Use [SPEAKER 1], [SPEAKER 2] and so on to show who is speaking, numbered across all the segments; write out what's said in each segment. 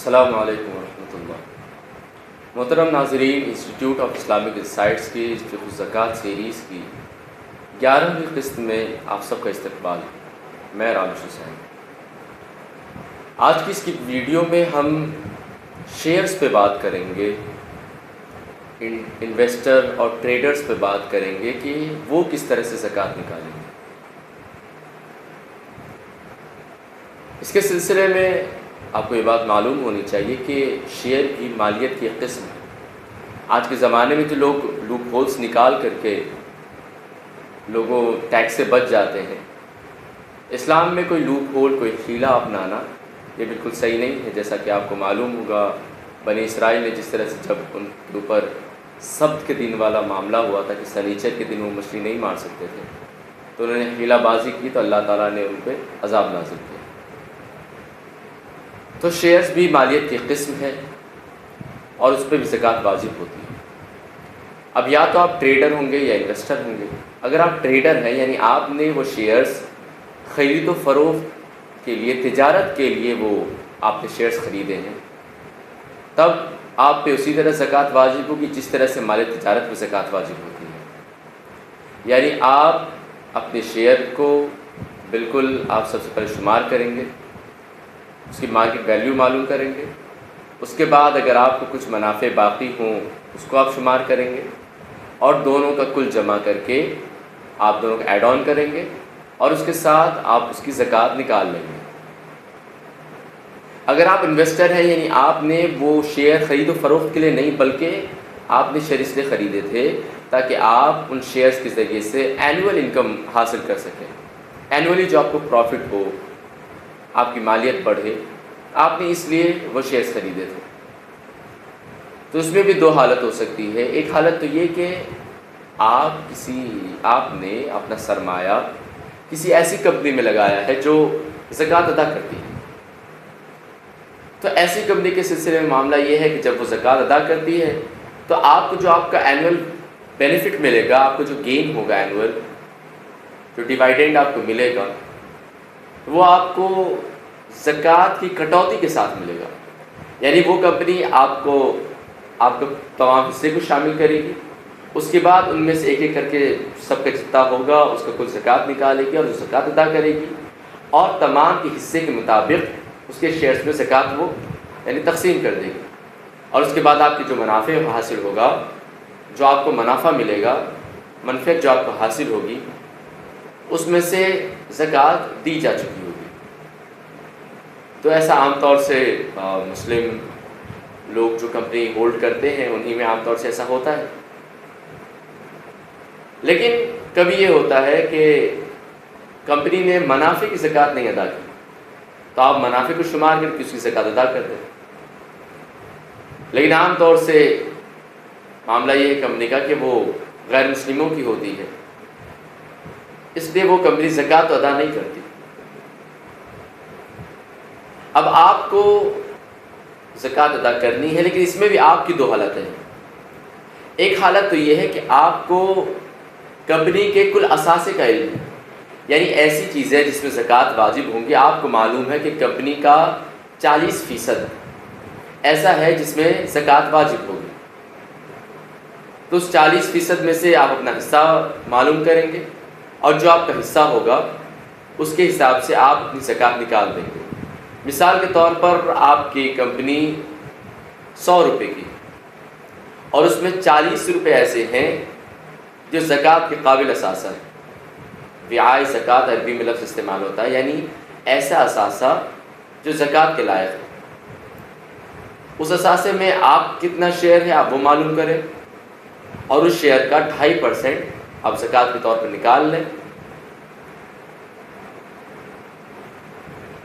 [SPEAKER 1] السلام علیکم ورحمۃ اللہ۔ محترم ناظرین، انسٹیٹیوٹ آف اسلامک انسائٹس کی فقہ الزکوٰۃ سیریز کی 11ویں قسط میں آپ سب کا استقبال۔ میں رامش حسین۔ آج کی اس کی ویڈیو میں ہم شیئرز پہ بات کریں گے، انویسٹر اور ٹریڈرز پہ بات کریں گے کہ وہ کس طرح سے زکوٰۃ نکالیں گے۔ اس کے سلسلے میں آپ کو یہ بات معلوم ہونی چاہیے کہ شیئر کی مالیت کی ایک قسم ہے۔ آج کے زمانے میں جو لوگ لوپ ہولز نکال کر کے لوگوں ٹیکس سے بچ جاتے ہیں، اسلام میں کوئی لوپ ہول، کوئی حیلہ اپنانا یہ بالکل صحیح نہیں ہے۔ جیسا کہ آپ کو معلوم ہوگا، بنی اسرائیل نے جس طرح سے جب ان کے اوپر سبت کے دن والا معاملہ ہوا تھا کہ سنیچر کے دن وہ مچھلی نہیں مار سکتے تھے، تو انہوں نے حیلہ بازی کی تو اللہ تعالیٰ نے ان پہ عذاب نازل کیا۔ تو شیئرز بھی مالیت کی قسم ہے اور اس پہ بھی زکوٰۃ واجب ہوتی ہے۔ اب یا تو آپ ٹریڈر ہوں گے یا انویسٹر ہوں گے۔ اگر آپ ٹریڈر ہیں، یعنی آپ نے وہ شیئرز خرید و فروخت کے لیے، تجارت کے لیے وہ آپ نے شیئرز خریدے ہیں، تب آپ پہ اسی طرح زکوٰۃ واجب ہوگی جس طرح سے مال تجارت پہ زکوٰۃ واجب ہوتی ہے۔ یعنی آپ اپنے شیئر کو بالکل آپ سب سے پہلے شمار کریں گے، اس کی مارکیٹ ویلیو معلوم کریں گے، اس کے بعد اگر آپ کو کچھ منافع باقی ہوں اس کو آپ شمار کریں گے، اور دونوں کا کل جمع کر کے آپ دونوں کا ایڈ آن کریں گے، اور اس کے ساتھ آپ اس کی زکوٰۃ نکال لیں گے۔ اگر آپ انویسٹر ہیں، یعنی آپ نے وہ شیئر خرید و فروخت کے لیے نہیں بلکہ آپ نے شیئر اس لیے خریدے تھے تاکہ آپ ان شیئرز کے ذریعے سے اینول انکم حاصل کر سکیں، اینولی جو آپ کو پروفٹ ہو، آپ کی مالیت بڑھے، آپ نے اس لیے وہ شیئرز خریدے تھے۔ تو اس میں بھی دو حالت ہو سکتی ہے۔ ایک حالت تو یہ کہ آپ نے اپنا سرمایہ کسی ایسی کمپنی میں لگایا ہے جو زکوٰۃ ادا کرتی ہے، تو ایسی کمپنی کے سلسلے میں معاملہ یہ ہے کہ جب وہ زکوٰۃ ادا کرتی ہے تو آپ کو جو آپ کا اینول بینیفٹ ملے گا، آپ کو جو گین ہوگا، اینول جو ڈیویڈنڈ آپ کو ملے گا، وہ آپ کو زکوٰۃ کی کٹوتی کے ساتھ ملے گا۔ یعنی وہ کمپنی آپ کو تمام حصے کو شامل کرے گی، اس کے بعد ان میں سے ایک ایک کر کے سب کا جتنا ہوگا اس کا کل زکوٰۃ نکالے گی اور جو زکوٰۃ ادا کرے گی، اور تمام کے حصے کے مطابق اس کے شیئرز میں زکوٰۃ وہ یعنی تقسیم کر دے گی، اور اس کے بعد آپ کی جو منافع حاصل ہوگا، جو آپ کو منافع ملے گا، منفعت جو آپ کو حاصل ہوگی، اس میں سے زکوٰۃ دی جا چکی ہوگی۔ تو ایسا عام طور سے مسلم لوگ جو کمپنی ہولڈ کرتے ہیں انہی میں عام طور سے ایسا ہوتا ہے۔ لیکن کبھی یہ ہوتا ہے کہ کمپنی نے منافع کی زکوٰۃ نہیں ادا کی، تو آپ منافع کو شمار کر کے اس کی زکوٰۃ ادا کر دیں۔ لیکن عام طور سے معاملہ یہ ہے کمپنی کا کہ وہ غیر مسلموں کی ہوتی ہے، اس لیے وہ کمپنی زکوٰۃ تو ادا نہیں کرتی۔ اب آپ کو زکوٰۃ ادا کرنی ہے، لیکن اس میں بھی آپ کی دو حالتیں ہیں۔ ایک حالت تو یہ ہے کہ آپ کو کمپنی کے کل اثاثے کا علم ہے، یعنی ایسی چیزیں جس میں زکوٰۃ واجب ہوں گی، آپ کو معلوم ہے کہ کمپنی کا 40% ایسا ہے جس میں زکوٰۃ واجب ہوگی، تو اس 40% میں سے آپ اپنا حصہ معلوم کریں گے، اور جو آپ کا حصہ ہوگا اس کے حساب سے آپ اپنی زکوٰۃ نکال دیں گے۔ مثال کے طور پر آپ کی کمپنی 100 روپے کی، اور اس میں 40 روپے ایسے ہیں جو زکوٰۃ کے قابل اثاثہ ہے۔ وعاء زکوٰۃ عربی میں لفظ استعمال ہوتا ہے، یعنی ایسا اثاثہ جو زکوٰۃ کے لائق ہے۔ اس اثاثے میں آپ کتنا شیئر ہے آپ وہ معلوم کریں، اور اس شیئر کا 2.5% آپ زکوٰۃ کے طور پر نکال لیں۔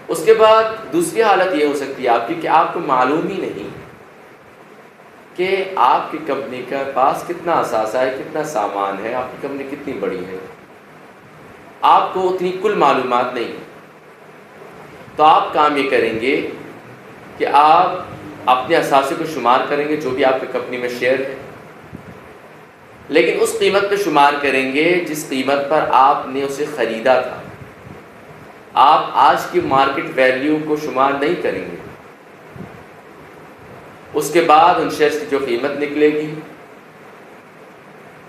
[SPEAKER 1] اس کے بعد دوسری حالت یہ ہو سکتی ہے آپ کی کہ آپ کو معلوم ہی نہیں کہ آپ کی کمپنی کے پاس کتنا اثاثہ ہے، کتنا سامان ہے، آپ کی کمپنی کتنی بڑی ہے، آپ کو اتنی کل معلومات نہیں ہے۔ تو آپ کام یہ کریں گے کہ آپ اپنے اثاثے کو شمار کریں گے جو بھی آپ کی کمپنی میں شیئر ہے، لیکن اس قیمت پہ شمار کریں گے جس قیمت پر آپ نے اسے خریدا تھا۔ آپ آج کی مارکیٹ ویلیو کو شمار نہیں کریں گے، اس کے بعد ان شیئرز کی جو قیمت نکلے گی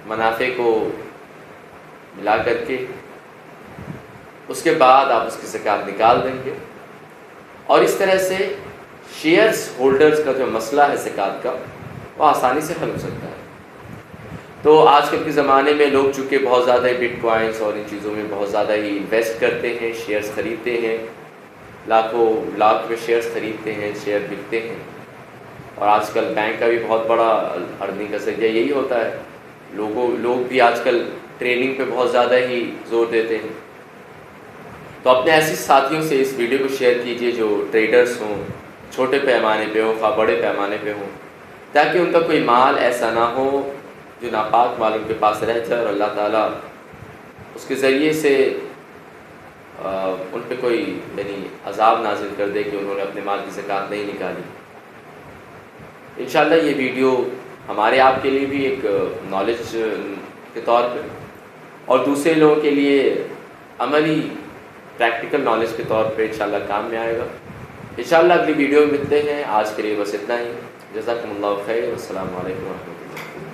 [SPEAKER 1] منافع کو ملا کر کے، اس کے بعد آپ اس کی زکوٰۃ نکال دیں گے، اور اس طرح سے شیئرز ہولڈرز کا جو مسئلہ ہے زکوٰۃ کا وہ آسانی سے حل ہو سکتا ہے۔ تو آج کل کے زمانے میں لوگ چونکہ بہت زیادہ بٹ کوائنس اور ان چیزوں میں بہت زیادہ ہی انویسٹ کرتے ہیں، شیئرز خریدتے ہیں، لاکھوں لاکھ میں شیئرز خریدتے ہیں، شیئر بکتے ہیں، اور آج کل بینک کا بھی بہت بڑا ارننگ کا ذریعہ یہی ہوتا ہے۔ لوگ بھی آج کل ٹریڈنگ پہ بہت زیادہ ہی زور دیتے ہیں۔ تو اپنے ایسے ساتھیوں سے اس ویڈیو کو شیئر کیجئے جو ٹریڈرز ہوں، چھوٹے پیمانے پہ ہوں خواہ بڑے پیمانے پہ ہوں، تاکہ ان کا کوئی مال ایسا نہ ہو جو ناپاک مال ان کے پاس رہ جائے اور اللہ تعالیٰ اس کے ذریعے سے ان پہ کوئی یعنی عذاب نازل کر دے کہ انہوں نے اپنے مال کی زکوٰۃ نہیں نکالی۔ انشاءاللہ یہ ویڈیو ہمارے آپ کے لیے بھی ایک نالج کے طور پہ اور دوسرے لوگوں کے لیے عملی پریکٹیکل نالج کے طور پہ انشاءاللہ کام میں آئے گا۔ انشاءاللہ اگلی ویڈیو میں ملتے ہیں، آج کے لیے بس اتنا ہی۔ جزاکم اللہ خیر، والسلام علیکم ورحمۃ اللہ۔